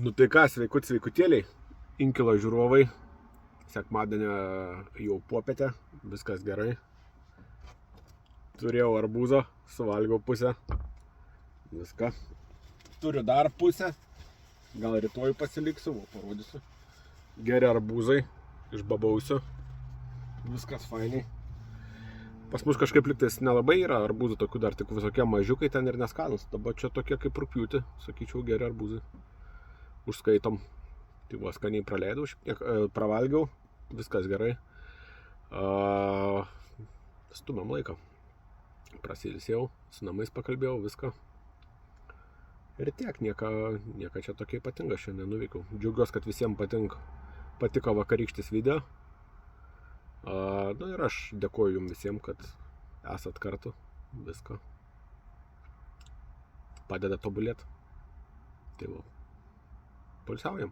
Nu tai ką, sveikutėliai, inkilo žiūrovai, sekmadienio jau popietę, viskas gerai. Turėjau arbūzo, suvalgiau pusę, viską. Turiu dar pusę, gal rytoj pasiliksiu, parodysiu. Geri arbūzai, iš babausių, viskas fainiai. Pas mus kažkaip liktais nelabai yra arbūzų, tokių dar tik visokie mažiukai ten ir neskanus. Dabar čia tokie kaip rugpjūtį, sakyčiau, geri arbūzai. Užskaitom. Tai va, skaniai praleidau, pravalgiau, viskas gerai. Stumiam laiką. Prasiilsėjau, su namais pakalbėjau, viską. Ir tiek, nieka čia tokia ypatinga šiandien nuveikiau. Džiaugiuosi, kad visiems patiko vakarykštis video. Nu ir aš dėkoju jums visiems, kad esat kartu, viską. Padeda tobulėti. Tai va, poilsiaujam.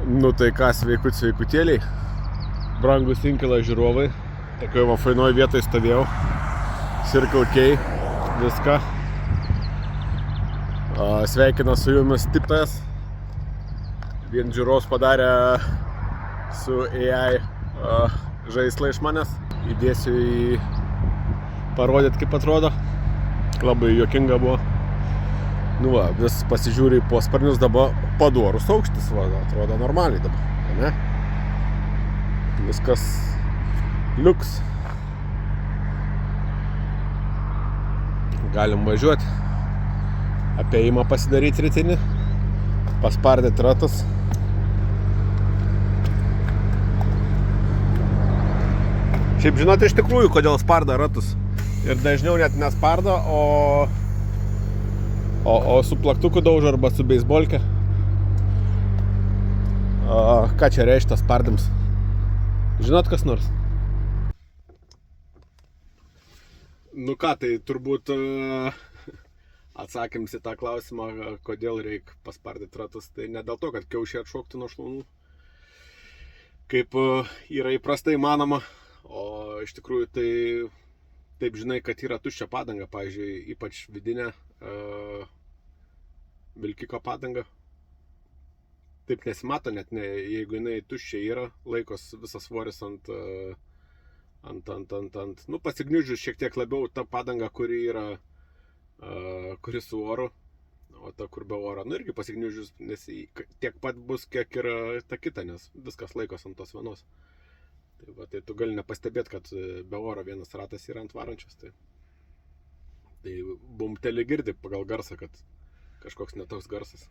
Nu tai ką, sveikutėliai, brangus inkilo žiūrovai. Tokioj va fainoj vietoj stovėjau. Circle K, viską. Sveikina su jumis tiptas. Vien žiūrovas padarė su AI žaislą iš manęs. Įdėsiu į parodyti, kaip atrodo. Labai juokinga buvo. Nu va, vis pasižiūri po sparnius, dabar padorus aukštis, va, atrodo normaliai dabar, ne? Viskas liuks. Galim važiuoti. Apėjimą pasidaryti rytinį. Paspardyti ratus. Šiaip žinote iš tikrųjų, kodėl sparda ratus. Ir dažniau net nesparda, o su plaktuku daužo arba su beisbolke. Ką čia reiškia spardims? Žinot kas nors? Nu ką, tai turbūt atsakyms į tą klausimą, kodėl reikia paspardyti ratus. Tai ne dėl to, kad kiaušiai atšoktų nuo šlaunų, kaip yra įprastai manoma, o iš tikrųjų tai taip žinai, kad yra tuščia padanga, pavyzdžiui, ypač vidinė vilkiko padanga. Taip nesimato, net jeigu jinai tuščia yra, laikos visas svoris ant nu, pasigniužius šiek tiek labiau ta padanga, kuri yra, kuri su oru, o ta, kur be oro, nu irgi pasigniužius, nes tiek pat bus, kiek ir ta kita, nes viskas laikos ant tos vienos. Tai, va, tai tu gali nepastebėti, kad be oro vienas ratas yra ant varančios. Tai bumtelį girdi pagal garsą, kad kažkoks netoks garsas.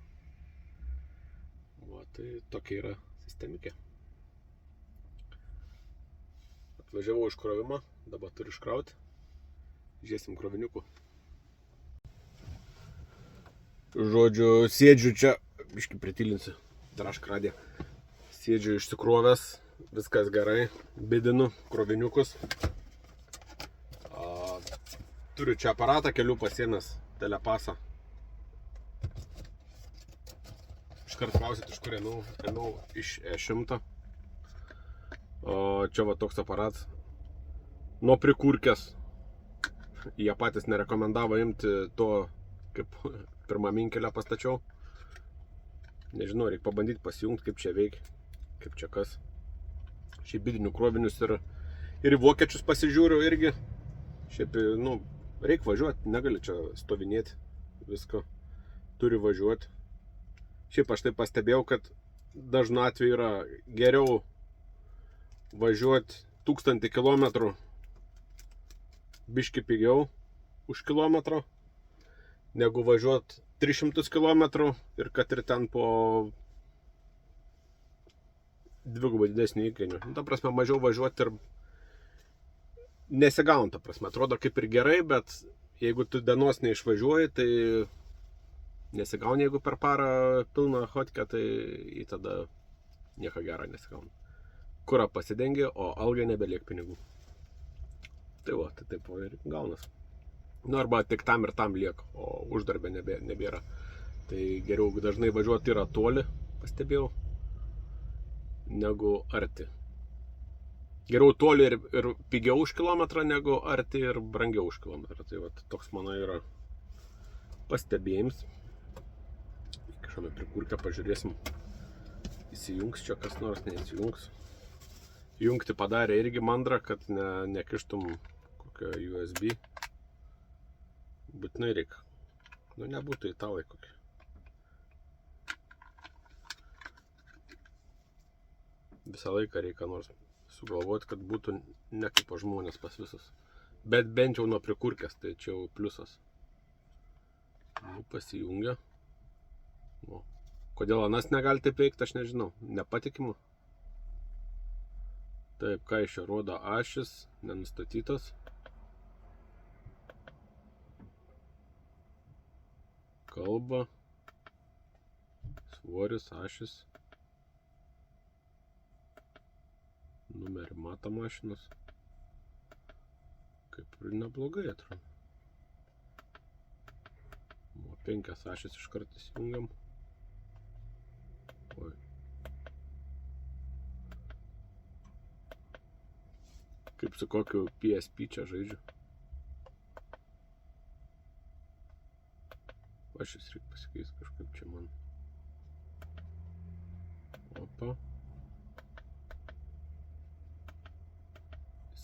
Va, tai tokia yra sistemikė. Atvažiavau iš krovimą, dabar turiu iškrauti. Žiūrėsim kroviniukų. Žodžiu, sėdžiu čia, biškį pritilinsiu, trašk radė. Sėdžiu išsikrovęs. Viskas gerai, bidinu kroviniukus. Turiu čia aparatą, kelių pasiėmęs telepasą. Iškart klausit, iš kur ėmiau iš E100. Čia va toks aparatas. Nuo prikurkės. Jie patys nerekomendavo imti to, kaip pirmą minkelę pastačiau. Nežinau, reikia pabandyti pasijungti, kaip čia veikia, kaip čia kas. Šiaip bidinių krovinius ir į vokiečius pasižiūriu irgi. Šiaip, nu, reikia važiuoti, negali čia stovinėti visko. Turi važiuoti. Šiaip aš tai pastebėjau, kad dažnu atveju yra geriau važiuoti 1000 kilometrų biškį pigiau už kilometro, negu važiuoti 300 kilometrų ir kad ir ten po dvigubai didesnių įkainių. Nu, ta prasme, mažiau važiuoti ir nesigauna, ta prasme. Atrodo kaip ir gerai, bet jeigu tu dienos neišvažiuoji, tai nesigauna, jeigu per parą pilną hotkę, tai į tada nieko gero nesigauna. Kurą pasidengi, o algai nebeliek pinigų. Tai va, tai taip ir gaunas. Nu, arba tik tam ir tam liek, o uždarbė nebėra. Tai geriau dažnai važiuoti yra toli, pastebėjau, negu arti. Geriau toli ir pigiau už kilometrą, negu arti ir brangiau už kilometrą. Tai va, toks mano yra pastebėjams. Kažkame prikurkę pažiūrėsim. Įsijungs čia kas nors, neįsijungs. Jungti padarė irgi mandrą, kad nekištum kokio USB. Būtinai reikia. Nu, nebūtų italai kokie. Visą laiką reikia nors sugalvoti, kad būtų ne kaip žmonės pas visus. Bet bent jau nuo prikurkės, tai čia jau pliusas. Nu, pasijungia. Nu. Kodėl anas negali taip veikti, aš nežinau. Nepatikimu. Taip, ką iš čia rodo ašis, nenustatytas. Kalba. Svoris, ašis. Numerį mata mašinos. Kaip ir neblogai atrodo. 5 ašis iškart įsijungiam. Oi. Kaip su kokiu PSP čia žaidžiu. Ašis reikia pasikeis kažkaip čia man. Opa.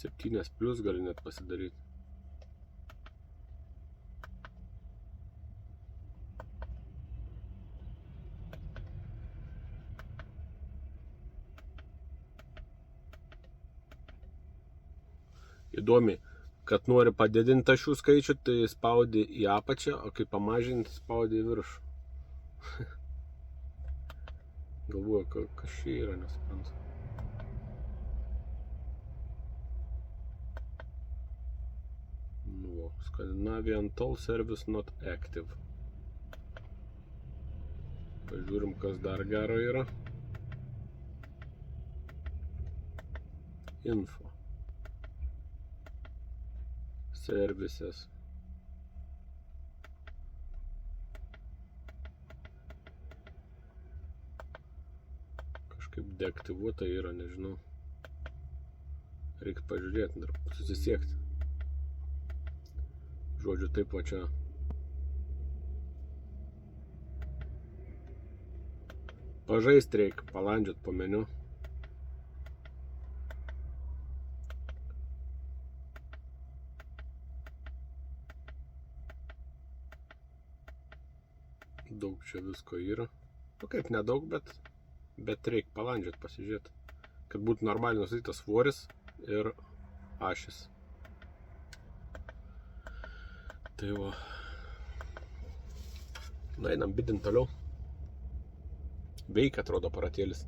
7 plus gali net pasidaryti. Įdomi, kad nori padidinti šių skaičių, tai spaudi į apačią, o kai pamažinti, spaudi į viršų. Galvoju, kas čia yra, nesuprantu. Nu, Scandinavian Toll Service not active. Pažiūrim, kas dar gero yra. Info. Services. Kažkaip deaktyvuota yra, nežinau. Reikia pažiūrėti, dar susisiekti. Žodžiu, taip va čia. Pažaist reikia, palandžiot po meniu. Daug čia visko yra. Nu kaip nedaug, bet reikia palandžiot, pasižiūrėti. Kad būtų normaliai nustatytas svoris ir ašis. Tai va. Na, einam bidint toliau. Veikia, atrodo, aparatėlis.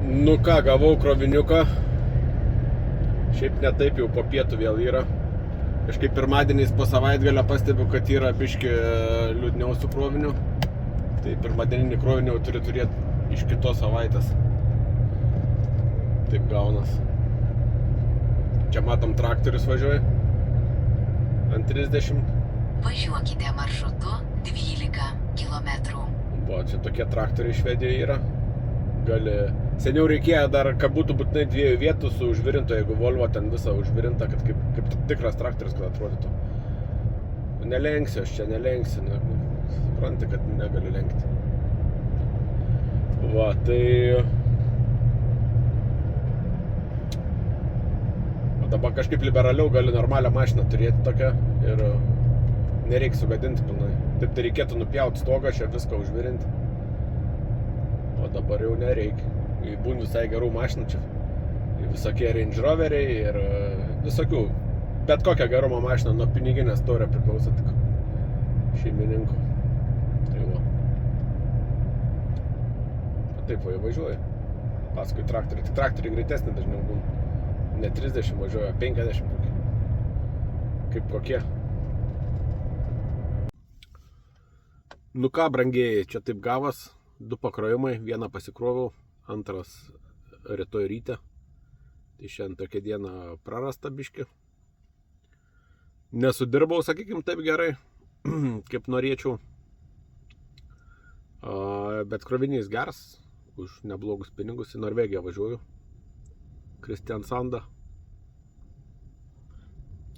Nu ką, gavau kroviniuką. Šiaip ne taip jau po pietų vėl yra. Kažkaip pirmadieniais po savaitgalio pastebiu, kad yra biški liūdniau su kroviniu. Tai pirmadieninį krovinį jau turi turėti iš kitos savaitės. Taip gaunas. Čia matom traktorius važiuoja. Ant 30. Važiuokite maršrutu 12 kilometrų. Buvo, čia tokie traktoriai Švedijoje yra. Gali... Seniau reikėjo dar, kad būtų būtinai 2 vietų su užvirinto, jeigu Volvo ten visą užvirinta, kad kaip tikras traktorius, kad atrodytų. Nelenksiu, aš čia nelenksiu, supranti, kad negaliu lenkti. Va, tai... O dabar kažkaip liberaliau gali normalią mašiną turėti tokią ir nereikia sugadinti pilnai. Taip tai reikėtų nupjauti stogą, čia viską užvirinti. O dabar jau nereikia. Būna visai gerų mašinų čia. Visokie Range Roveriai ir visokių. Bet kokią gerumo mašiną nuo piniginės taurę priklauso tik šeimininkų. Tai va. Taip va, važiuoju. Paskui traktoriai. Tik traktoriai greitesnį dažniau būna. Ne 30 važiuoja, 50 kokie. Kaip kokie. Nu ką, brangieji, čia taip gavas. 2 pakrovimai, vieną pasikroviau. Antras rytoj ryte. Tai šiandien tokia diena prarasta biški. Nesudirbau, sakykim, taip gerai, kaip norėčiau. Bet krovinys geras, už neblogus pinigus. Į Norvegiją važiuoju. Kristiansandą.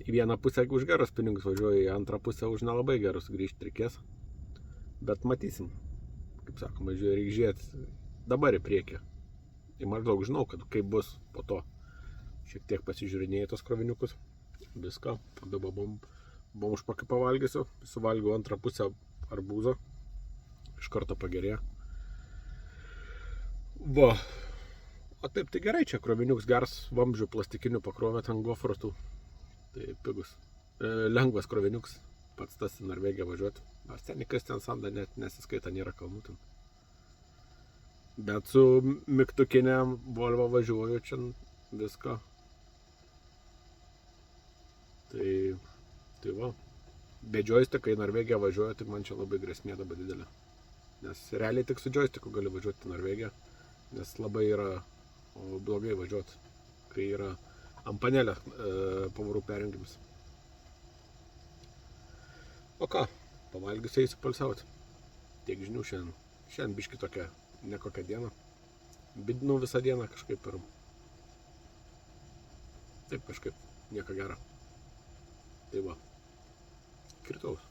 į vieną pusę už gerus pinigus važiuoju, į antrą pusę už nelabai gerus grįžti reikės. Bet matysim. Kaip sakoma, reikia žiūrėti dabar į priekį. Ir maždaug žinau, kad kaip bus po to. Šiek tiek pasižiūrinėjau tos kroviniukus. Viską. Dabar buvom užpakį pavalgysiu. Suvalgiau antrą pusę arbūzo. Iš karto pagerėjo. Va. O taip, tai gerai, čia kroviniuks geras vamzdžių plastikinių pakrovė ten gofrotų. Tai pigus. Lengvas kroviniuks. Pats tas į Norvegiją važiuoti. Nors ten į Kristiansand net nesiskaita, nėra kalnų ten. Bet su mygtukinė Volvo važiuoju čia viską. Tai va. Be joysticko į Norvegiją važiuoju, tai man čia labai grėsmė dabar didelė. Nes realiai tik su joysticku gali važiuoti į Norvegiją. Nes labai yra blogai važiuoti, kai yra ant panelės pavarų perjungimas. O ką, pavalgius eisiu palsiauti. Tiek žinių šiandien. Šiandien biški tokia nekokia diena. Bidinau visą dieną kažkaip ir... Taip kažkaip, nieko gero. Tai va, kritaus.